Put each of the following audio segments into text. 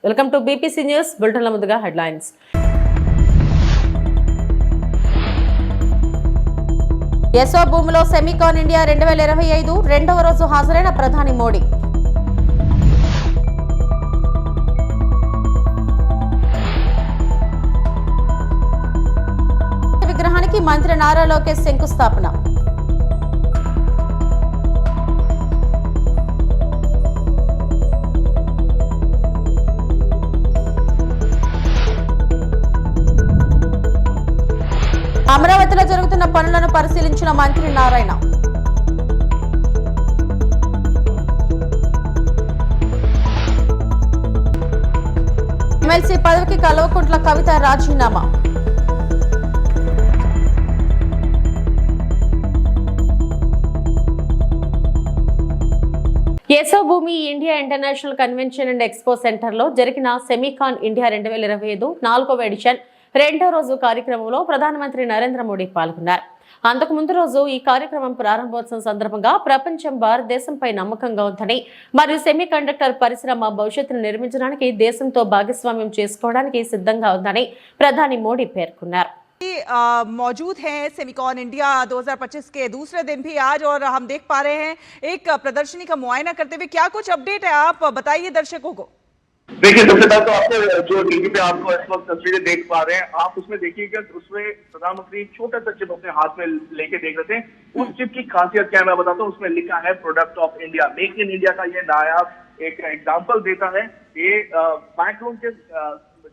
Welcome to BPC news బులెటిన్ల ముందుగా headlines. యశో భూమిలో SEMICON India 2025 రెండవ రోజు హాజరైన ప్రధాని మోడీ. విగ్రహానికి మంత్రి నారా లోకేష్ శంకుస్థాపన. అమరావతిలో జరుగుతున్న పనులను పరిశీలించిన మంత్రి నారాయణ. ఎమ్మెల్సీ పదవికి కల్వకుంట్ల కవిత రాజీనామా. యశో భూమి India international convention and expo centre లో జరిగిన సెమికాన్ ఇండియా 2025 4వ ఎడిషన్ రెండో రోజు కార్యక్రమంలో ప్రధానమంత్రి నరేంద్ర మోడీ పాల్గొన్నారు. అంతకు ముందు రోజు ఈ కార్యక్రమం ప్రారంభోత్సవం సందర్భంగా ప్రపంచం భారతదేశంపై నమ్మకంగా ఉందని మరియు సెమీ కండక్టర్ పరిశ్రమ భవిష్యత్తును నిర్మించడానికి దేశంతో భాగస్వామ్యం చేసుకోవడానికి సిద్ధంగా ఉందని ప్రధాని మోడీ పేర్కొన్నారు. मौजूद हैं सेमिकॉन इंडिया 2025 के दूसरे दिन भी आज, और हम देख पा रहे हैं एक प्रदर्शनी का मुआयना करते हुए। क्या कुछ अपडेट है, आप बताइए दर्शकों को। देखिए, सबसे पहले तो आपको जो टीवी पे आपको इस वक्त तस्वीरें देख पा रहे हैं, आप उसमें देखिएगा उसमें प्रधानमंत्री छोटा सा चिप अपने हाथ में लेके देख रहे थे। उस चिप की खासियत क्या मैं बताता हूँ, उसमें लिखा है product of India, make in India का ये नायाब एक एग्जाम्पल देता है। ये मैक्रोन के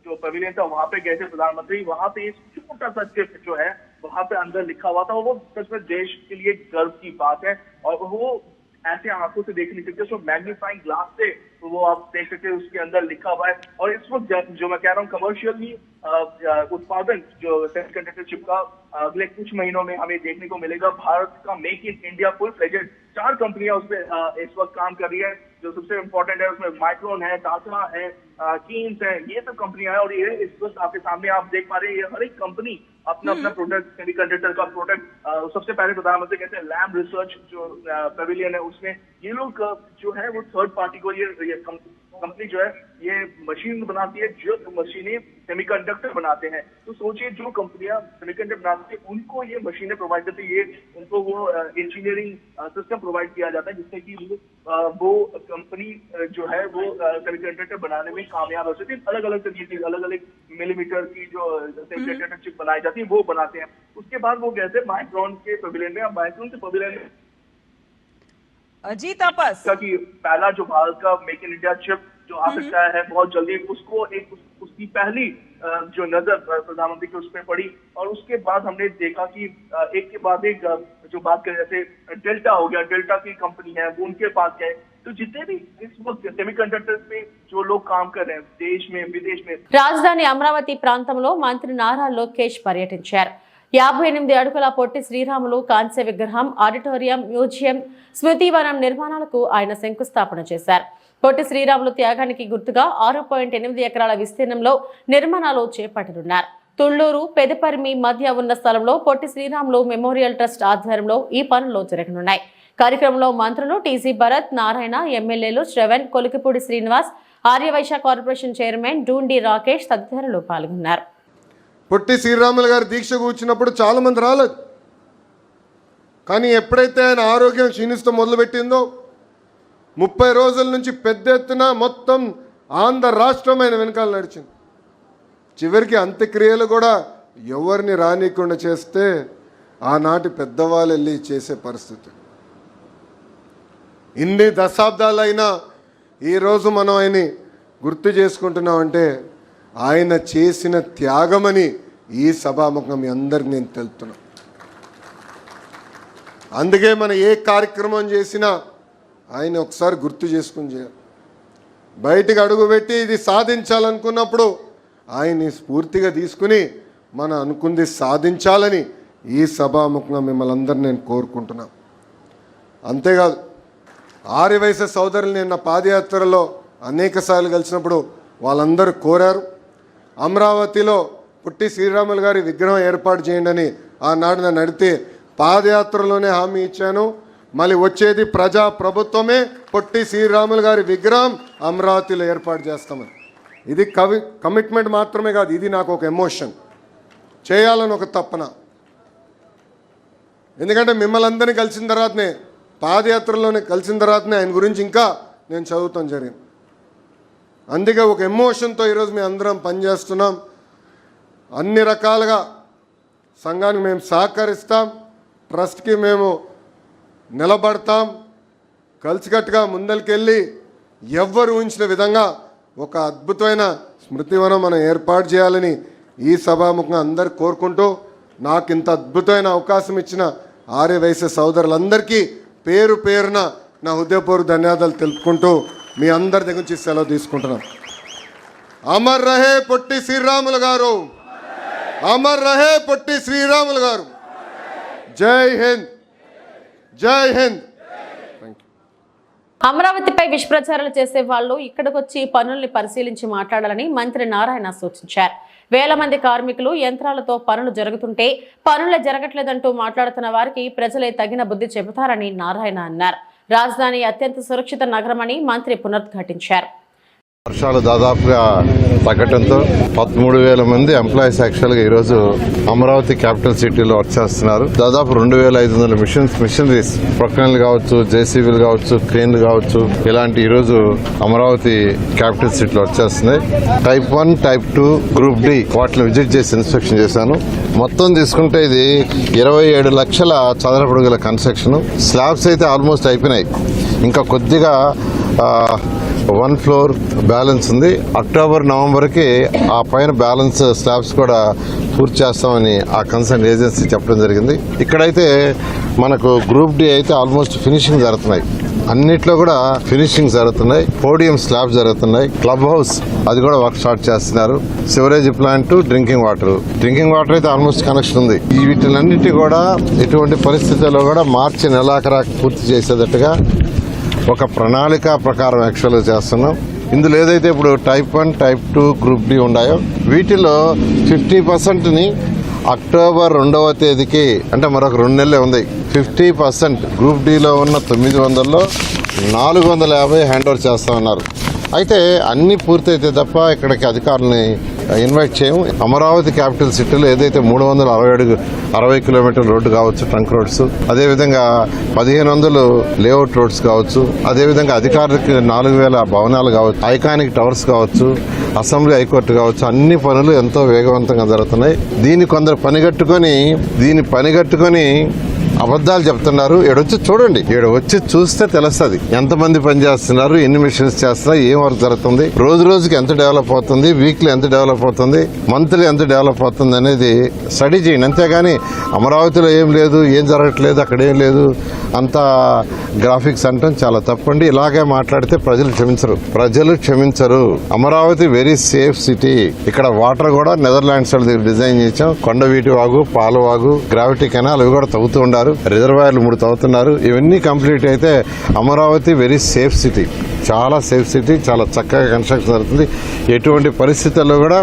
जो पवेलियन था वहां पे गए थे प्रधानमंत्री, वहां पे छोटा सा चिप जो है वहां पे अंदर लिखा हुआ था, वो सच में देश के लिए गर्व की बात है। और वो ऐसे आंखों से देख नहीं सकते, उसको मैग्नीफाइंग ग्लास से तो वो आप देख सकते हैं, उसके अंदर लिखा हुआ है। और इस वक्त जो मैं कह रहा हूँ कमर्शियली उत्पादन जो सेमीकंडक्टर चिप का अगले कुछ महीनों में हमें देखने को मिलेगा। भारत का make in India full fledged 4 कंपनियां उसमें इस वक्त काम कर रही है। जो सबसे इम्पोर्टेंट है उसमें माइक्रोन है, टाटा है, कीन्स है, ये सब कंपनियां हैं। और ये इस वक्त आपके सामने आप देख पा रहे हैं, ये हर एक कंपनी अपना अपना प्रोडक्ट, सेमीकंडक्टर का प्रोडक्ट सबसे पहले प्रधानमंत्री कहते हैं लैब रिसर्च जो पेविलियन है उसमें ये लोग जो है वो थर्ड पार्टी को ये कंपनी जो है ये मशीन बनाती है, जो मशीनें सेमीकंडक्टर बनाते हैं। तो सोचिए जो कंपनियां सेमीकंडक्टर बनाती है उनको ये मशीनें प्रोवाइड करती है, ये उनको वो इंजीनियरिंग सिस्टम प्रोवाइड किया जाता है जिससे कि वो कंपनी जो है वो सेमीकंडक्टर बनाने में कामयाब हो सकती है। अलग अलग तरीके की अलग अलग मिलीमीटर की जो सेमीकंडक्टर चिप बनाई जाती है वो बनाते हैं। उसके बाद वो कहते हैं माइक्रोन के पवेलियन में, माइक्रोन के पवेलियन में जी तापस कि पहला जो भारत का मेक इन इंडिया चिप जो आ सकता है बहुत जल्दी, उसको एक उसकी पहली जो नजर प्रधानमंत्री की उस पर पड़ी। और उसके बाद हमने देखा कि एक के बाद एक जो बात करें, जैसे डेल्टा हो गया, डेल्टा की कंपनी है वो उनके पास गए। तो जितने भी इस वक्त सेमीकंडक्टर पे जो लोग काम कर रहे हैं देश में विदेश में. రాజధాని అమరావతి ప్రాంతంలో మంత్రి నారా లోకేష్ పర్యటించారు. 58 అడుగుల పొట్టి శ్రీరాములు కాంస్య విగ్రహం, ఆడిటోరియం, మ్యూజియం, స్మృతివనం నిర్మాణాలకు ఆయన శంకుస్థాపన చేశారు. పొట్టి శ్రీరాములు త్యాగానికి గుర్తుగా 6.8 ఎకరాల విస్తీర్ణంలో నిర్మాణాలు చేపట్టనున్నారు. తుళ్లూరు, పెదపరిమి మధ్య ఉన్న స్థలంలో పొట్టి శ్రీరాములు మెమోరియల్ ట్రస్ట్ ఆధ్వర్యంలో ఈ పనులు జరగనున్నాయి. కార్యక్రమంలో మంత్రులు టీజీ భరత్, నారాయణ, ఎమ్మెల్యేలు శ్రవణ్, కొలికిపూడి శ్రీనివాస్, ఆర్యవైశ్య కార్పొరేషన్ చైర్మన్ డూండి రాకేష్ తదితరులు పాల్గొన్నారు. పొట్టి శ్రీరాములు గారు దీక్ష కూర్చున్నప్పుడు చాలా మంది రాలేదు, కానీ ఎప్పుడైతే ఆయన ఆరోగ్యం క్షీణిస్తూ మొదలుపెట్టిందో 30 రోజుల నుంచి పెద్ద ఎత్తున మొత్తం ఆంధ్ర రాష్ట్రం ఆయన వెనకాల నడిచింది. చివరికి అంత్యక్రియలు కూడా ఎవరిని రానికుండా చేస్తే ఆనాటి పెద్దవాళ్ళు వెళ్ళి చేసే పరిస్థితి. ఇన్ని దశాబ్దాలైనా ఈరోజు మనం ఆయన్ని గుర్తు చేసుకుంటున్నామంటే ఆయన చేసిన త్యాగమని ఈ సభాముఖం మీ అందరికి నేను తెలుపుతున్నా. అందుకే మనం ఏ కార్యక్రమం చేసినా ఆయన ఒకసారి గుర్తు చేసుకుని చేయాలి. బయటికి అడుగుపెట్టి ఇది సాధించాలనుకున్నప్పుడు ఆయన్ని స్ఫూర్తిగా తీసుకుని మనం అనుకుంది సాధించాలని ఈ సభాముఖంగా మిమ్మల్ని అందరినీ నేను కోరుకుంటున్నాను. అంతేకాదు, ఆర్యవైశ్య సోదరులు నిన్న పాదయాత్రలో అనేక సార్లు కలిసినప్పుడు వాళ్ళందరూ కోరారు, అమరావతిలో పొట్టి శ్రీరాములు గారి విగ్రహం ఏర్పాటు చేయండి అని. ఆనాడు నన్ను అడిగితే పాదయాత్రలోనే హామీ ఇచ్చాను, మళ్ళీ వచ్చేది ప్రజా ప్రభుత్వమే, పొట్టి శ్రీరాములు గారి విగ్రహం అమరావతిలో ఏర్పాటు చేస్తామని. ఇది కమిట్మెంట్ మాత్రమే కాదు, ఇది నాకు ఒక ఎమోషన్, చేయాలని ఒక తపన. ఎందుకంటే మిమ్మల్ని అందరినీ కలిసిన తర్వాతనే, పాదయాత్రలోనే కలిసిన తర్వాతనే ఆయన గురించి ఇంకా నేను చదువుతాం జరిగింది. అందుకే ఒక ఎమోషన్తో ఈరోజు మేము అందరం పనిచేస్తున్నాం. అన్ని రకాలుగా సంఘానికి మేము సహకరిస్తాం, ట్రస్ట్కి మేము నిలబడతాం, కలిసికట్టుగా ముందరికెళ్ళి ఎవ్వరు ఊహించిన విధంగా ఒక అద్భుతమైన స్మృతివనం మనం ఏర్పాటు చేయాలని ఈ సభాముఖంగా అందరు కోరుకుంటూ, నాకు ఇంత అద్భుతమైన అవకాశం ఇచ్చిన ఆర్యవైశ్య సోదరులందరికీ పేరు పేరున నా హృదయపూర్వక ధన్యవాదాలు తెలుపుకుంటూ మీ అందరి దగ్గర నుంచి సెలవు తీసుకుంటున్నాం. అమర్ రహే పొట్టి శ్రీరాములు గారు, అమర్ రహే పొట్టి శ్రీరాములు గారు. జై హింద్, జై హింద్. అమరావతిపై విషప్రచారాలు చేసే వాళ్ళు ఇక్కడికి వచ్చి పనుల్ని పరిశీలించి మాట్లాడాలని మంత్రి నారాయణ సూచించారు. వేల మంది కార్మికులు యంత్రాలతో పనులు జరుగుతుంటే పనులే జరగట్లేదంటూ మాట్లాడుతున్న వారికి ప్రజలే తగిన బుద్ధి చెబుతారని నారాయణ అన్నారు. రాజధాని అత్యంత సురక్షిత నగరమని మంత్రి పునరుద్ఘాటించారు. వర్షాలు దాదాపుగా తగ్గడంతో 13,000 మంది ఎంప్లాయీస్ యాక్చువల్గా ఈరోజు అమరావతి క్యాపిటల్ సిటీలో వర్క్ చేస్తున్నారు. దాదాపు 2,500 మిషనరీస్, ప్రొక్లైన్లు కావచ్చు, జేసీబీలు కావచ్చు, క్రేన్లు కావచ్చు, ఇలాంటి ఈరోజు అమరావతి క్యాపిటల్ సిటీలో వర్క్ చేస్తున్నాయి. టైప్ 1, టైప్ 2, గ్రూప్ డి వాటిని విజిట్ చేసి ఇన్స్పెక్షన్ చేశాను. మొత్తం తీసుకుంటే ఇది 27 లక్షల చదరపు అడుగుల కన్స్ట్రక్షన్. స్లాబ్స్ అయితే ఆల్మోస్ట్ అయిపోయినాయి, ఇంకా కొద్దిగా 1 ఫ్లోర్ బ్యాలెన్స్ ఉంది. అక్టోబర్, నవంబర్కి ఆ పైన బ్యాలెన్స్ స్లాబ్స్ కూడా పూర్తి చేస్తామని ఆ కన్సర్న్ ఏజెన్సీ చెప్పడం జరిగింది. ఇక్కడైతే మనకు గ్రూప్ డి అయితే ఆల్మోస్ట్ ఫినిషింగ్ జరుగుతున్నాయి, అన్నిట్లో కూడా ఫినిషింగ్ జరుగుతున్నాయి. పోడియం స్లాబ్ జరుగుతున్నాయి. క్లబ్ హౌస్ అది కూడా వర్క్ స్టార్ట్ చేస్తున్నారు. సివరేజ్ ప్లాంట్, డ్రింకింగ్ వాటర్ అయితే ఆల్మోస్ట్ కనెక్షన్ ఉంది. వీటిలన్నిటి కూడా ఎటువంటి పరిస్థితుల్లో కూడా మార్చి నెలాఖరాకు పూర్తి చేసేటట్టుగా ఒక ప్రణాళిక ప్రకారం యాక్చువల్గా చేస్తున్నాం. ఇందులో ఏదైతే ఇప్పుడు టైప్ 1, టైప్ 2, గ్రూప్ డి ఉన్నాయో వీటిలో 50%ని అక్టోబర్ 2వ తేదీకి, అంటే మరొక 2 నెలలే ఉంది, 50% గ్రూప్ డిలో ఉన్న 900లో 450 హ్యాండ్ ఓవర్ చేస్తామన్నారు. అయితే అన్నీ పూర్తయితే తప్ప ఇక్కడికి అధికారులని ఇన్వైట్ చేయము. అమరావతి క్యాపిటల్ సిటీలో ఏదైతే 360 కిలోమీటర్ల రోడ్డు కావచ్చు, ట్రంక్ రోడ్స్, అదేవిధంగా 1500 లేఅవుట్ రోడ్స్ కావచ్చు, అదేవిధంగా అధికారులకి 4000 భవనాలు కావచ్చు, ఐకానిక్ టవర్స్ కావచ్చు, అసెంబ్లీ హైకోర్టు కావచ్చు, అన్ని పనులు ఎంతో వేగవంతంగా జరుగుతున్నాయి. దీన్ని కొందరు పనిగట్టుకొని అబద్ధాలు చెప్తున్నారు. ఈడొచ్చి చూడండి, వచ్చి చూస్తే తెలుస్తుంది ఎంతమంది పని చేస్తున్నారు, ఎన్ని మిషన్స్ చేస్తున్నారు, ఏం వర్క్ జరుగుతుంది, రోజు రోజుకి ఎంత డెవలప్ అవుతుంది, వీక్లీ ఎంత డెవలప్ అవుతుంది, మంత్లీ ఎంత డెవలప్ అవుతుంది అనేది స్టడీ చేయండి. అంతేగాని అమరావతిలో ఏం లేదు, ఏం జరగట్లేదు, అక్కడ ఏం లేదు, అంతా గ్రాఫిక్స్ అంటాం చాలా తప్పండి. ఇలాగే మాట్లాడితే ప్రజలు క్షమించరు. Amaravati very safe city. ఇక్కడ వాటర్ కూడా నెదర్లాండ్స్ వాళ్ళ డిజైన్ చేసాం. కొండవీటి వాగు, పాలవాగు, గ్రావిటీ కెనాల్ అవి కూడా తవ్వుతూ ఉన్నారు. రిజర్వాయర్లు 3 తవ్వుతున్నారు. ఇవన్నీ కంప్లీట్ అయితే అమరావతి వెరీ సేఫ్ సిటీ, చాలా సేఫ్ సిటీ, చాలా చక్కగా కన్స్ట్రక్షన్ జరుగుతుంది. ఎటువంటి పరిస్థితుల్లో కూడా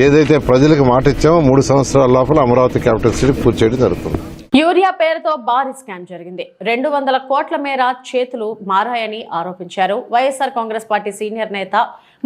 ఏదైతే ప్రజలకు మాట ఇచ్చామో 3 సంవత్సరాల లోపల అమరావతి క్యాపిటల్ సిటీ పూర్తి చేయడం జరుగుతుంది. యూరియా పేరుతో భారీ స్కామ్ జరిగింది. 200 కోట్ల మేర చేతులు మారాయని ఆరోపించారు వైఎస్ఆర్ కాంగ్రెస్ పార్టీ సీనియర్ నేత,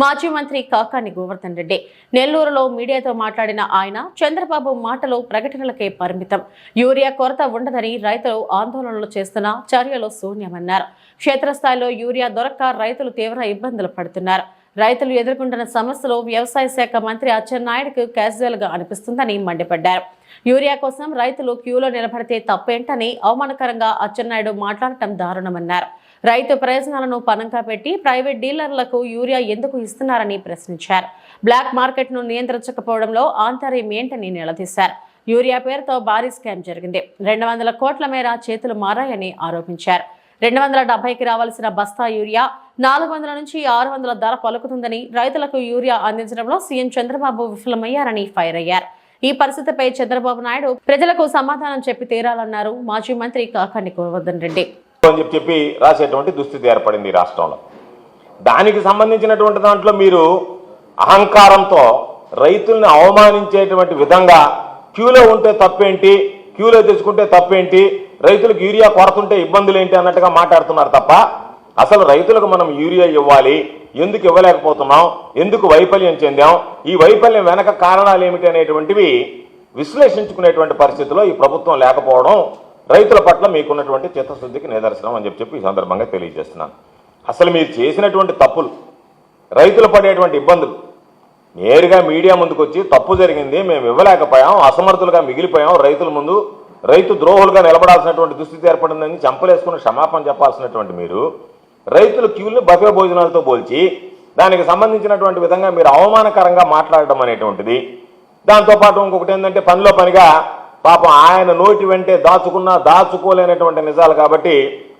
మాజీ మంత్రి కాకాని గోవర్ధన్ రెడ్డి. నెల్లూరులో మీడియాతో మాట్లాడిన ఆయన, చంద్రబాబు మాటలు ప్రకటనలకే పరిమితం, యూరియా కొరత ఉండదని రైతులు ఆందోళనలు చేస్తున్న చర్యలు శూన్యమన్నారు. క్షేత్రస్థాయిలో యూరియా దొరక్క రైతులు తీవ్ర ఇబ్బందులు పడుతున్నారు. రైతులు ఎదుర్కొంటున్న సమస్యలు వ్యవసాయ శాఖ మంత్రి అచ్చెన్నాయుడుకు క్యాజువల్ గా అనిపిస్తుందని మండిపడ్డారు. యూరియా కోసం రైతులు క్యూలో నిలబడితే తప్పేంటని అవమానకరంగా అచ్చెన్నాయుడు మాట్లాడటం దారుణమన్నారు. రైతు ప్రయోజనాలను పణంగా పెట్టి ప్రైవేట్ డీలర్లకు యూరియా ఎందుకు ఇస్తున్నారని ప్రశ్నించారు. బ్లాక్ మార్కెట్ ను నియంత్రించకపోవడంలో ఆంతర్యం ఏంటని నిలదీశారు. యూరియా పేరుతో భారీ స్కామ్ జరిగింది. 200 కోట్ల మేర చేతులు మారాయని ఆరోపించారు. 270కి రావాల్సిన బస్తా యూరియా 400 నుంచి 600 ధర పలుకుతుందని, రైతులకు యూరియా అందించడంలో సీఎం చంద్రబాబు విఫలమయ్యారని ఫైర్ అయ్యారు. ఈ పరిస్థితిపై చంద్రబాబు నాయుడు ప్రజలకు సమాధానం చెప్పి తీరాలన్నారు మాజీ మంత్రి కాకాని గోవర్ధన్ రెడ్డి. అని చెప్పి రాసేటువంటి దుస్థితి ఏర్పడింది ఈ రాష్ట్రంలో. దానికి సంబంధించినటువంటి దాంట్లో మీరు అహంకారంతో రైతుల్ని అవమానించేటువంటి విధంగా క్యూలో ఉంటే తప్పేంటి, క్యూలో తెచ్చుకుంటే తప్పేంటి, రైతులకు యూరియా కొరతుంటే ఇబ్బందులు ఏంటి అన్నట్టుగా మాట్లాడుతున్నారు తప్ప, అసలు రైతులకు మనం యూరియా ఇవ్వాలి, ఎందుకు ఇవ్వలేకపోతున్నాం, ఎందుకు వైఫల్యం చెందాం, ఈ వైఫల్యం వెనక కారణాలు ఏమిటి అనేటువంటివి విశ్లేషించుకునేటువంటి పరిస్థితిలో ఈ ప్రభుత్వం లేకపోవడం రైతుల పట్ల మీకున్నటువంటి చిత్తశుద్ధికి నిదర్శనం అని చెప్పి ఈ సందర్భంగా తెలియజేస్తున్నాను. అసలు మీరు చేసినటువంటి తప్పులు, రైతులు పడేటువంటి ఇబ్బందులు నేరుగా మీడియా ముందుకు వచ్చి తప్పు జరిగింది, మేము ఇవ్వలేకపోయాం, అసమర్థులుగా మిగిలిపోయాం, రైతుల ముందు రైతు ద్రోహులుగా నిలబడాల్సినటువంటి దుస్థితి ఏర్పడిందని చంపలేసుకుని క్షమాపణ చెప్పాల్సినటువంటి మీరు రైతుల క్యూల్ని బఫే భోజనాలతో పోల్చి దానికి సంబంధించినటువంటి విధంగా మీరు అవమానకరంగా మాట్లాడడం అనేటువంటిది, దాంతోపాటు ఇంకొకటి ఏంటంటే పనిలో పనిగా పాపం ఆయన నోటి వెంటే దాచుకోలేనటువంటి నిజాలు కాబట్టి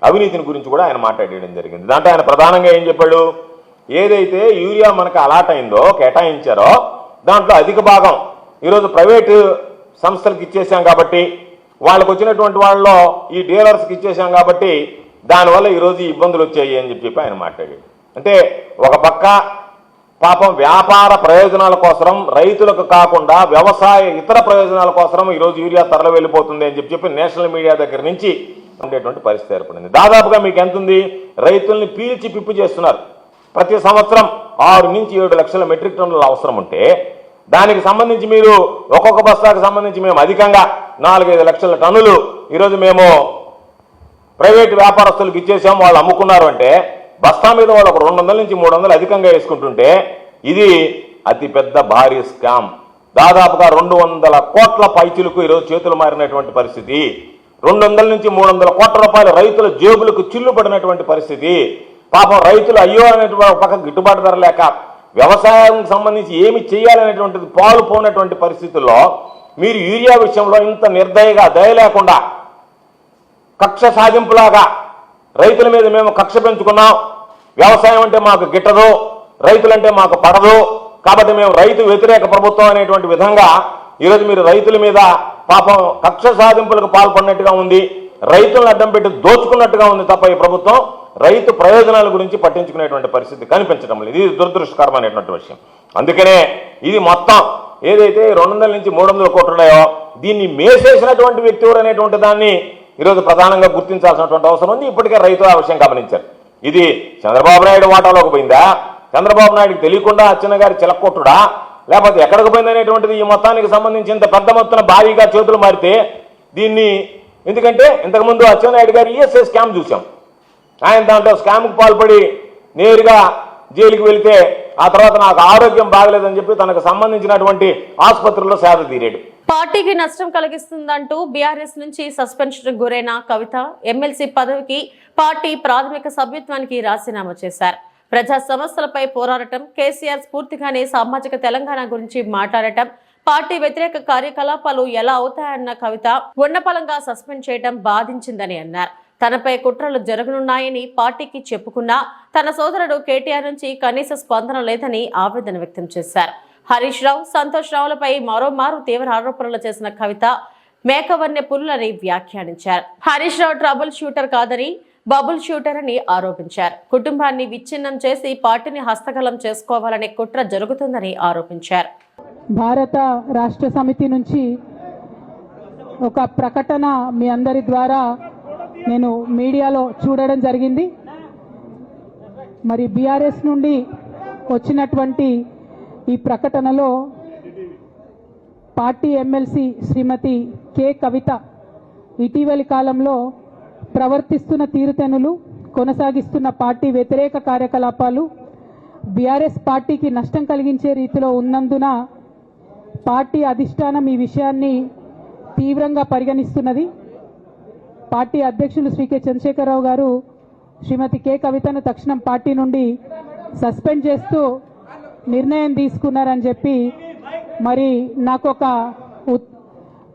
అవినీతిని గురించి కూడా ఆయన మాట్లాడేయడం జరిగింది. దాంట్లో ఆయన ప్రధానంగా ఏం చెప్పాడు, ఏదైతే యూరియా మనకు అలాట్ అయిందో కేటాయించారో దాంట్లో అధిక భాగం ఈరోజు ప్రైవేటు సంస్థలకు ఇచ్చేసాం కాబట్టి, వాళ్ళకు వచ్చినటువంటి వాళ్ళలో ఈ డీలర్స్కి ఇచ్చేసాం కాబట్టి దానివల్ల ఈరోజు ఇబ్బందులు వచ్చాయి అని చెప్పి ఆయన మాట్లాడాడు. అంటే ఒక పక్క పాపం వ్యాపార ప్రయోజనాల కోసం రైతులకు కాకుండా వ్యవసాయ ఇతర ప్రయోజనాల కోసం ఈరోజు యూరియా తరలి వెళ్ళిపోతుంది అని చెప్పి నేషనల్ మీడియా దగ్గర నుంచి ఉండేటువంటి పరిస్థితి ఏర్పడింది. దాదాపుగా మీకు ఎంత ఉంది, రైతుల్ని పీల్చి పిప్పు చేస్తున్నారు. ప్రతి సంవత్సరం 6 నుంచి 7 లక్షల మెట్రిక్ టన్నుల అవసరం ఉంటే దానికి సంబంధించి మీరు ఒక్కొక్క బస్తాకు సంబంధించి మేము అధికంగా 4-5 లక్షల టన్నులు ఈరోజు మేము ప్రైవేటు వ్యాపారస్తులకు ఇచ్చేసాము, వాళ్ళు అమ్ముకున్నారు అంటే బస్తా మీద వాళ్ళు ఒక 200 నుంచి 300 అధికంగా వేసుకుంటుంటే ఇది అతిపెద్ద భారీ స్కామ్. దాదాపుగా 200 కోట్ల పైచులకు ఈరోజు చేతులు మారినటువంటి పరిస్థితి, 200 నుంచి 300 కోట్ల రూపాయలు రైతుల జేబులకు చిల్లు పడినటువంటి పరిస్థితి. పాపం రైతులు అయ్యో అనేటువంటి పక్క గిట్టుబాటు ధర లేక వ్యవసాయం సంబంధించి ఏమి చేయాలనేటువంటిది పాలు పోనటువంటి పరిస్థితుల్లో మీరు యూరియా విషయంలో ఇంత నిర్దయగా దయ లేకుండా కక్ష సాధింపులాగా రైతుల మీద మేము కక్ష పెంచుకున్నాం, వ్యవసాయం అంటే మాకు గిట్టదు, రైతులంటే మాకు పడదు, కాబట్టి మేము రైతు వ్యతిరేక ప్రభుత్వం అనేటువంటి విధంగా ఈరోజు మీరు రైతుల మీద పాపం కక్ష సాధింపులకు పాల్పడినట్టుగా ఉంది, రైతులను అడ్డం పెట్టి దోచుకున్నట్టుగా ఉంది తప్ప ఈ ప్రభుత్వం రైతు ప్రయోజనాల గురించి పట్టించుకునేటువంటి పరిస్థితి కనిపించడం లేదు. ఇది దురదృష్టకరమైనటువంటి విషయం. అందుకనే ఇది మొత్తం ఏదైతే 200 నుంచి 300 కోట్లు ఉన్నాయో దీన్ని మేసేసినటువంటి వ్యక్తి ఎవరు అనేటువంటి దాన్ని ఈరోజు ప్రధానంగా గుర్తించాల్సినటువంటి అవసరం ఉంది. ఇప్పటికే రైతులు ఆ విషయం గమనించారు. ఇది చంద్రబాబు నాయుడు వాటాలోకి పోయిందా, చంద్రబాబు నాయుడుకి తెలియకుండా అచ్చెన్న గారి చిలక్కొట్టుడా, లేకపోతే ఎక్కడికి పోయిందనేటువంటిది ఈ మొత్తానికి సంబంధించి ఇంత పెద్ద మొత్తం భారీగా చేతులు మారితే దీన్ని, ఎందుకంటే ఇంతకుముందు అచ్చెన్నాయుడు గారు ఈఎస్ఐ స్కామ్ చూసాం, ఆయన దాంట్లో స్కామ్కు పాల్పడి నేరుగా జైలుకి వెళితే ఆ తర్వాత నాకు ఆరోగ్యం బాగలేదని చెప్పి తనకు సంబంధించినటువంటి ఆసుపత్రిలో సేద తీరాడు. పార్టీకి నష్టం కలిగిస్తుందంటూ బీఆర్ఎస్ నుంచి సస్పెన్షన్ గురైన కవిత ఎమ్మెల్సీ పదవికి పార్టీ ప్రాథమిక సభ్యత్వానికి రాజీనామా చేశారు. ప్రజా సమస్యలపై పోరాడటం, కేసీఆర్ స్ఫూర్తిగానే సామాజిక తెలంగాణ గురించి మాట్లాడటం, పార్టీ వ్యతిరేక కార్యకలాపాలు ఎలా అవుతాయన్న కవిత ఉన్నపలంగా సస్పెండ్ చేయడం బాధించిందని అన్నారు. తనపై కుట్రలు జరగనున్నాయని పార్టీకి చెప్పుకున్నా తన సోదరుడు కేటీఆర్ నుంచి కనీస స్పందన లేదని ఆవేదన వ్యక్తం చేశారు. హరీష్ రావు, సంతోష్ రావులపై మరోమారు తీవ్ర ఆరోపణలు చేసిన కవిత మేకవన్య పులులని వ్యాఖ్యానించారు. హరీష్ రావు ట్రబుల్ షూటర్ కాదని బబుల్ షూటర్ అని ఆరోపించారు. కుటుంబాన్ని విచ్ఛిన్నం చేసి పార్టీని హస్తగతం చేసుకోవాలనే కుట్ర జరుగుతుందని ఆరోపించారు. భారత రాష్ట్ర సమితి నుంచి ఒక ప్రకటన మీ అందరి ద్వారా నేను మీడియాలో చూడడం జరిగింది. మరి బీఆర్ఎస్ నుండి వచ్చినటువంటి ఈ ప్రకటనలో పార్టీ ఎమ్మెల్సీ శ్రీమతి కె కవిత ఇటీవలి కాలంలో ప్రవర్తిస్తున్న తీరుతెన్నులు, కొనసాగిస్తున్న పార్టీ వ్యతిరేక కార్యకలాపాలు బీఆర్ఎస్ పార్టీకి నష్టం కలిగించే రీతిలో ఉన్నందున పార్టీ అధిష్టానం ఈ విషయాన్ని తీవ్రంగా పరిగణిస్తున్నది. పార్టీ అధ్యక్షులు శ్రీ కె చంద్రశేఖరరావు గారు శ్రీమతి కె కవితను తక్షణం పార్టీ నుండి సస్పెండ్ చేస్తూ నిర్ణయం తీసుకున్నారని చెప్పి మరి నాకు ఒక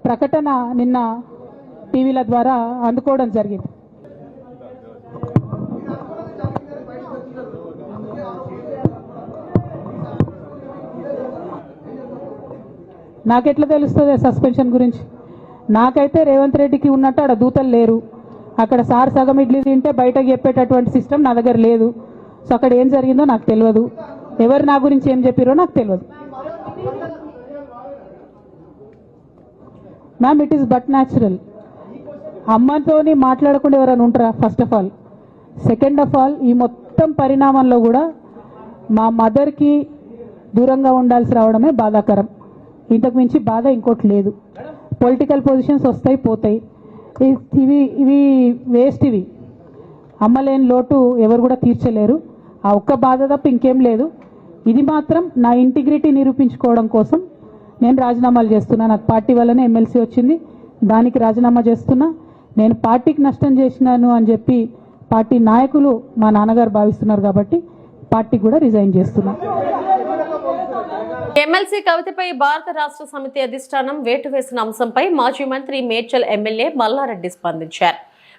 ప్రకటన నిన్న టీవీల ద్వారా అందుకోవడం జరిగింది. నాకెట్లా తెలుస్తుంది సస్పెన్షన్ గురించి? నాకైతే రేవంత్ రెడ్డికి ఉన్నట్టు ఆడ దూతలు లేరు. అక్కడ సార్ సగం ఇడ్లీ తింటే బయటకు చెప్పేటటువంటి సిస్టమ్ నా దగ్గర లేదు. సో అక్కడ ఏం జరిగిందో నాకు తెలియదు, ఎవరు నా గురించి ఏం చెప్పారో నాకు తెలియదు. Ma'am, it is but natural. అమ్మతోని మాట్లాడకుండా ఎవరైనా ఉంటారా? First of all. Second of all, ఈ మొత్తం పరిణామంలో కూడా మా మదర్కి దూరంగా ఉండాల్సి రావడమే బాధాకరం. ఇంతకు మించి బాధ ఇంకోటి లేదు. పొలిటికల్ పొజిషన్స్ వస్తాయి పోతాయి, ఇవి వేస్ట్. ఇవి అమ్మలేని లోటు ఎవరు కూడా తీర్చలేరు. ఆ ఒక్క బాధ తప్ప ఇంకేం లేదు. ఇది మాత్రం నా ఇంటిగ్రిటీ నిరూపించుకోవడం కోసం నేను రాజీనామాలు చేస్తున్నా. నాకు పార్టీ వల్లనే ఎమ్మెల్సీ వచ్చింది, దానికి రాజీనామా చేస్తున్నా. నేను పార్టీకి నష్టం చేసినాను అని చెప్పి పార్టీ నాయకులు మా నాన్నగారు భావిస్తున్నారు కాబట్టి పార్టీకి కూడా రిజైన్ చేస్తున్నా. ఎమ్మెల్సీ కవితపై భారత రాష్ట్ర సమితి అధిష్టానం వేటు వేసిన అంశంపై మాజీ మంత్రి మేడ్చల్ ఎమ్మెల్యే మల్లారెడ్డి స్పందించారు.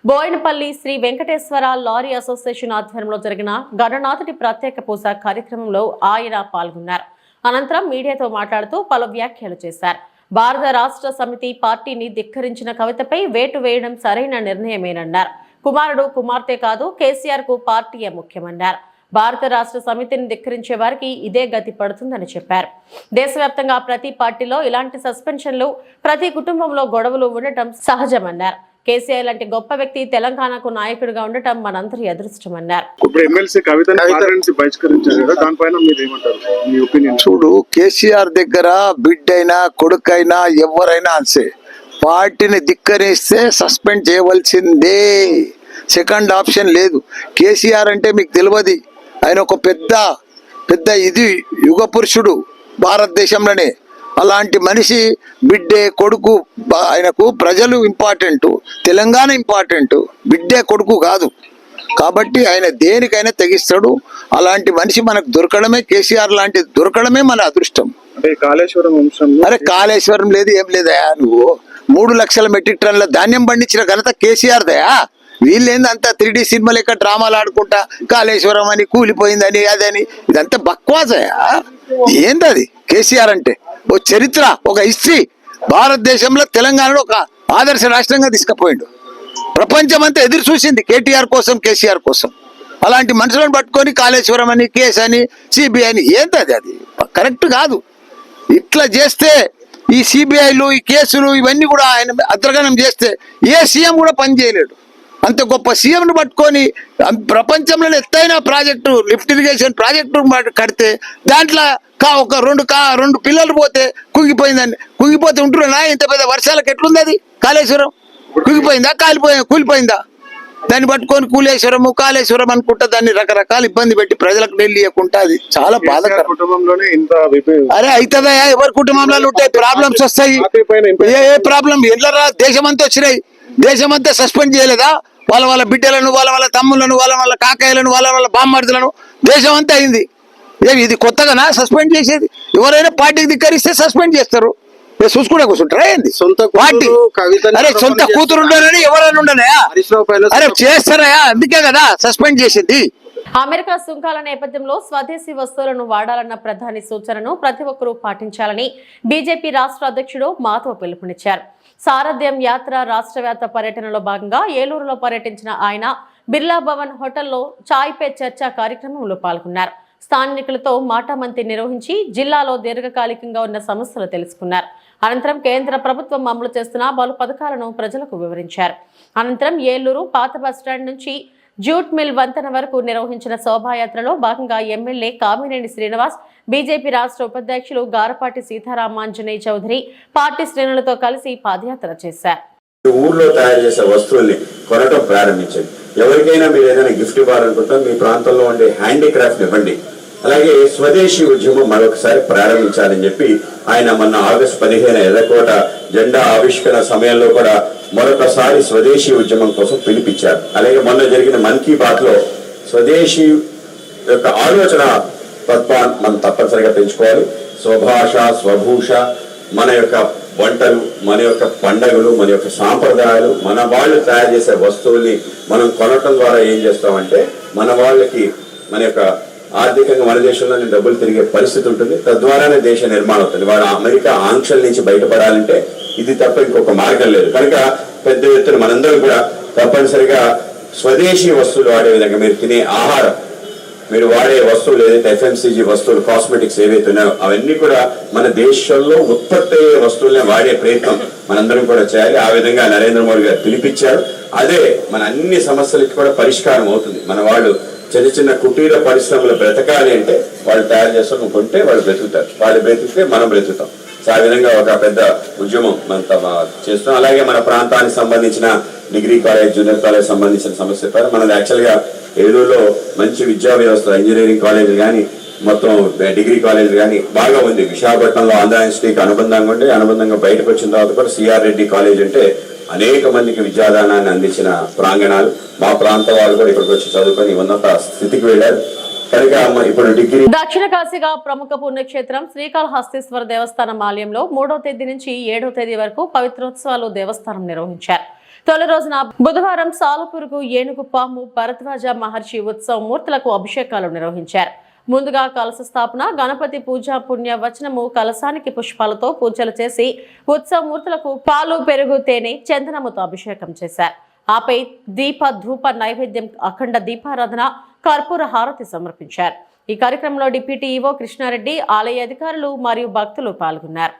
బోయినపల్లి శ్రీ వెంకటేశ్వర లారీ అసోసియేషన్ ఆధ్వర్యంలో జరిగిన గణనాథుడి ప్రత్యేక పూజ కార్యక్రమంలో ఆయన పాల్గొన్నారు. అనంతరం మీడియాతో మాట్లాడుతూ పలు వ్యాఖ్యలు చేశారు. భారత రాష్ట్ర సమితి పార్టీని ధిక్కరించిన కవితపై వేటు వేయడం సరైన నిర్ణయమేనన్నారు. కుమారుడు కుమార్తె కాదు, కేసీఆర్ కు పార్టీయే ముఖ్యమన్నారు. భారత రాష్ట్ర సమితిని ధిక్కరించే వారికి ఇదే గతి పడుతుందని చెప్పారు. దేశవ్యాప్తంగా ప్రతి పార్టీలో ఇలాంటి సస్పెన్షన్లు, ప్రతి కుటుంబంలో గొడవలు ఉండటం సహజమన్నారు. కేసీఆర్ లాంటి గొప్ప వ్యక్తి తెలంగాణకు నాయకుడిగా ఉండటం మనందరి అదృష్టమన్నారు. ఇప్పుడు ఎమ్మెల్సీ కవితని బహిష్కరించారు కదా, దానిపైన మీరు ఏమంటారు? మీ ఒపీనియన్. చూడు, కేసీఆర్ దగ్గర బిడ్డైనా కొడుకైనా ఎవరైనా అన్సే పార్టీని ధిక్కరిస్తే సస్పెండ్ చేయవలసిందే. సెకండ్ ఆప్షన్ లేదు. కేసీఆర్ అంటే మీకు తెలియదు, ఆయన ఒక పెద్ద ఇది యుగ పురుషుడు భారతదేశంలోనే. అలాంటి మనిషి బిడ్డే కొడుకు, ఆయనకు ప్రజలు ఇంపార్టెంట్, తెలంగాణ ఇంపార్టెంట్, బిడ్డే కొడుకు కాదు. కాబట్టి ఆయన దేనికైనా తెగిస్తాడు. అలాంటి మనిషి మనకు దొరకడమే, కేసీఆర్ లాంటి దొరకడమే మన అదృష్టం. అంటే కాళేశ్వరం అంశంలో అరే కాళేశ్వరం లేదు, ఏం లేదయా. నువ్వు 3 లక్షల మెట్రిక్ టన్నుల ధాన్యం పండించిన ఘనత కేసీఆర్ దయా. వీళ్ళేంది అంతా 3D సినిమా లెక్క డ్రామాలు ఆడుకుంటా కాళేశ్వరం అని, కూలిపోయిందని, అదని, ఇదంతా బక్వాసయా. ఏంది అది? కేసీఆర్ అంటే ఓ చరిత్ర, ఒక హిస్టరీ. భారతదేశంలో తెలంగాణలో ఒక ఆదర్శ రాష్ట్రంగా తీసుకుపోయిండు. ప్రపంచం అంతా ఎదురు చూసింది కేటీఆర్ కోసం, కేసీఆర్ కోసం. అలాంటి మనుషులను పట్టుకొని కాళేశ్వరం అని, కేసు అని, సిబిఐ అని, ఏంటది? అది కరెక్ట్ కాదు. ఇట్లా చేస్తే ఈ సిబిఐలు, ఈ కేసులు ఇవన్నీ కూడా ఆయన అద్రగణం చేస్తే ఏ సీఎం కూడా పనిచేయలేడు. అంత గొప్ప సీఎంను పట్టుకొని ప్రపంచంలో ఎత్తైన ప్రాజెక్టు, లిఫ్ట్ ఇరిగేషన్ ప్రాజెక్టు కడితే దాంట్లో ఒక రెండు పిల్లలు పోతే కుంగిపోతే ఉంటున్నా. ఇంత పెద్ద వర్షాలకు ఎట్లుంది అది? కాళేశ్వరం కుంగిపోయిందా, కూలిపోయిందా? దాన్ని పట్టుకొని కాళేశ్వరం అనుకుంటా దాన్ని రకరకాల ఇబ్బంది పెట్టి ప్రజలకు వెళ్ళకుండా, అది చాలా బాధకరం. కుటుంబంలోనే ఇంత అరే అవుతుందా? ఎవరి కుటుంబంలో ఉంటాయి ప్రాబ్లమ్స్, వస్తాయి. ఏ ప్రాబ్లం ఎట్లరా? దేశమంతా వచ్చినాయి, దేశమంతా సస్పెండ్ చేయలేదా? వాళ్ళ బిడ్డలను, వాళ్ళ తమ్ములను, వాళ్ళ కాకాయలను, వాళ్ళ బామ్మర్దులను, దేశం అంతా అయింది. ఇది కొత్తగానా సస్పెండ్ చేసేది? ఎవరైనా పార్టీకి ధిక్కరిస్తే సస్పెండ్ చేస్తారు. చూసుకుంటే కూర్చుంటారా ఏంది? పార్టీ అరే సొంత కూతురు ఉండనని ఎవరైనా ఉండనయా? అరే చేస్తారయా, అందుకే కదా సస్పెండ్ చేసింది. అమెరికా సుంకాల నేపథ్యంలో స్వదేశీ వస్తువులను వాడాలన్న ప్రధాని సూచనను ప్రతి ఒక్కరూ పాటించాలని బీజేపీ రాష్ట్ర అధ్యక్షుడు మాధవ్ పిలుపునిచ్చారు. సారథ్యం యాత్ర రాష్ట్రవ్యాప్త పర్యటనలో భాగంగా ఏలూరులో పర్యటించిన ఆయన బిర్లా భవన్ హోటల్లో చాయ్ పే చర్చ కార్యక్రమంలో పాల్గొన్నారు. స్థానికులతో మాటామంతి నిర్వహించి జిల్లాలో దీర్ఘకాలికంగా ఉన్న సమస్యలు తెలుసుకున్నారు. అనంతరం కేంద్ర ప్రభుత్వం అమలు చేస్తున్న పలు పథకాలను ప్రజలకు వివరించారు. అనంతరం ఏలూరు పాత బస్టాండ్ నుంచి జూట్ మిల్ వంతెన వరకు నిర్వహించిన శోభాయాత్రలో భాగంగా ఎమ్మెల్యే కామినేని శ్రీనివాస్, బీజేపీ రాష్ట్ర ఉపాధ్యక్షులు గారపాటి సీతారామాంజనేయ చౌదరి పార్టీ శ్రేణులతో కలిసి పాదయాత్ర చేశారు. ఊర్లో తయారు చేసే వస్తువుల్ని కొనటం ప్రారంభించండి. ఎవరికైనా మీరు ఏదైనా గిఫ్ట్ ఇవ్వాలనుకుంటాం, మీ ప్రాంతంలో ఉండే హ్యాండీక్రాఫ్ట్ ఇవ్వండి. అలాగే స్వదేశీ ఉద్యమం మరొకసారి ప్రారంభించాలని చెప్పి ఆయన మొన్న ఆగస్టు 15 ఎర్రకోట జెండా ఆవిష్కరణ సమయంలో కూడా మరొకసారి స్వదేశీ ఉద్యమం కోసం పిలిపించారు. అలాగే మొన్న జరిగిన మన్ కీ బాత్ లో స్వదేశీ యొక్క ఆలోచన తత్వాన్ని మనం తప్పనిసరిగా పెంచుకోవాలి. స్వభాష, స్వభూష, మన యొక్క వంటలు, మన యొక్క పండగలు, మన యొక్క సాంప్రదాయాలు, మన వాళ్ళు తయారు చేసే వస్తువుల్ని మనం కొనటం ద్వారా ఏం చేస్తామంటే మన వాళ్ళకి మన యొక్క ఆర్థికంగా మన దేశంలోనే డబ్బులు తిరిగే పరిస్థితి ఉంటుంది. తద్వారానే దేశ నిర్మాణం అవుతుంది. వాడు అమెరికా ఆంక్షల నుంచి బయటపడాలంటే ఇది తప్ప ఇంకొక మార్గం లేదు. కనుక పెద్ద ఎత్తున మనందరం కూడా తప్పనిసరిగా స్వదేశీ వస్తువులు వాడే విధంగా, మీరు తినే ఆహారం, మీరు వాడే వస్తువులు ఏదైతే ఎఫ్ఎంసీజీ వస్తువులు, కాస్మెటిక్స్ ఏవైతే ఉన్నాయో అవన్నీ కూడా మన దేశంలో ఉత్పత్తి అయ్యే వస్తువులనే వాడే ప్రయత్నం మనందరం కూడా చేయాలి. ఆ విధంగా నరేంద్ర మోడీ గారు పిలిపించారు. అదే మన అన్ని సమస్యలకి కూడా పరిష్కారం అవుతుంది. మన వాళ్ళు చిన్న చిన్న కుటీర పరిశ్రమలు బ్రతకాలి అంటే వాళ్ళు తయారు చేసుకుని కొంటే వాళ్ళు బ్రతుకుతారు, వాళ్ళు బ్రతికితే మనం బ్రతుకుతాం. సో ఆ విధంగా ఒక పెద్ద ఉద్యమం మనం చేస్తున్నాం. అలాగే మన ప్రాంతానికి సంబంధించిన డిగ్రీ కాలేజ్, జూనియర్ కాలేజ్ సంబంధించిన సమస్య పైన మనది యాక్చువల్గా ఏలూరులో మంచి విద్యా వ్యవస్థ, ఇంజనీరింగ్ కాలేజీలు కానీ మొత్తం డిగ్రీ కాలేజీలు కానీ బాగా ఉంది. విశాఖపట్నంలో ఆంధ్ర యూనివర్సిటీకి అనుబంధంగా బయటకు వచ్చిన తర్వాత కూడా సిఆర్ రెడ్డి కాలేజ్ అంటే అనేక మందికి విద్యాదానాన్ని అందించిన ప్రాంగణాలు. మా ప్రాంత వాళ్ళు కూడా ఇక్కడికి వచ్చి చదువుకొని ఉన్నత స్థితికి వెళ్ళారు. కనుక ఇప్పుడు డిగ్రీ. దక్షిణ కాశీగా ప్రముఖ పుణ్యక్షేత్రం శ్రీకాళహస్తీశ్వర దేవస్థానం ఆలయంలో 3వ తేదీ నుంచి 7వ తేదీ వరకు పవిత్రోత్సవాలు దేవస్థానం నిర్వహించారు. తొలి రోజున బుధవారం సాలపురుగు, ఏనుగు పాము, భరద్వాజ మహర్షి ఉత్సవ మూర్తులకు అభిషేకాలు నిర్వహించారు. ముందుగా కలశ స్థాపన, గణపతి పూజ, పుణ్య వచనము, కలశానికి పుష్పాలతో పూజలు చేసి ఉత్సవ మూర్తులకు పాలు, పెరుగు, తేనె, చందనముతో అభిషేకం చేశారు. ఆపై దీప ధూప నైవేద్యం, అఖండ దీపారాధన, కర్పూర హారతి సమర్పించారు. ఈ కార్యక్రమంలో డిప్యూటీ ఈవో కృష్ణారెడ్డి, ఆలయ అధికారులు మరియు భక్తులు పాల్గొన్నారు.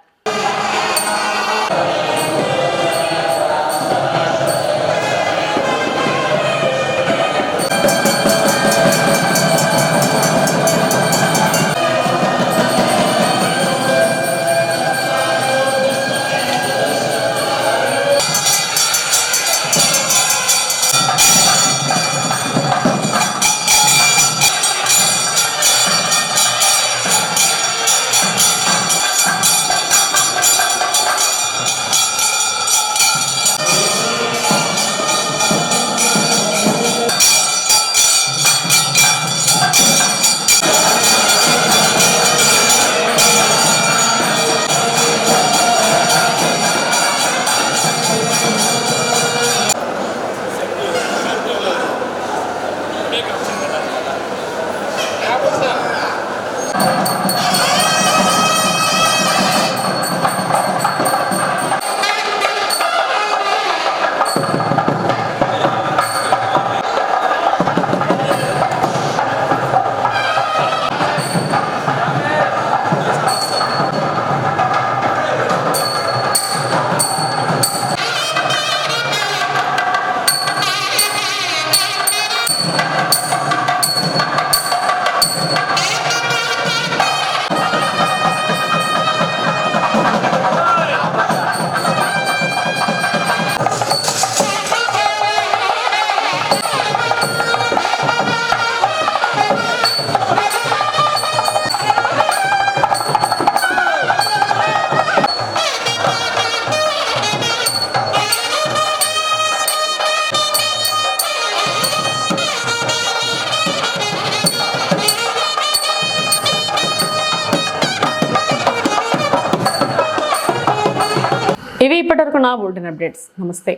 ఇవి ఇప్పటివరకు నా బులెటిన్ అప్డేట్స్. నమస్తే.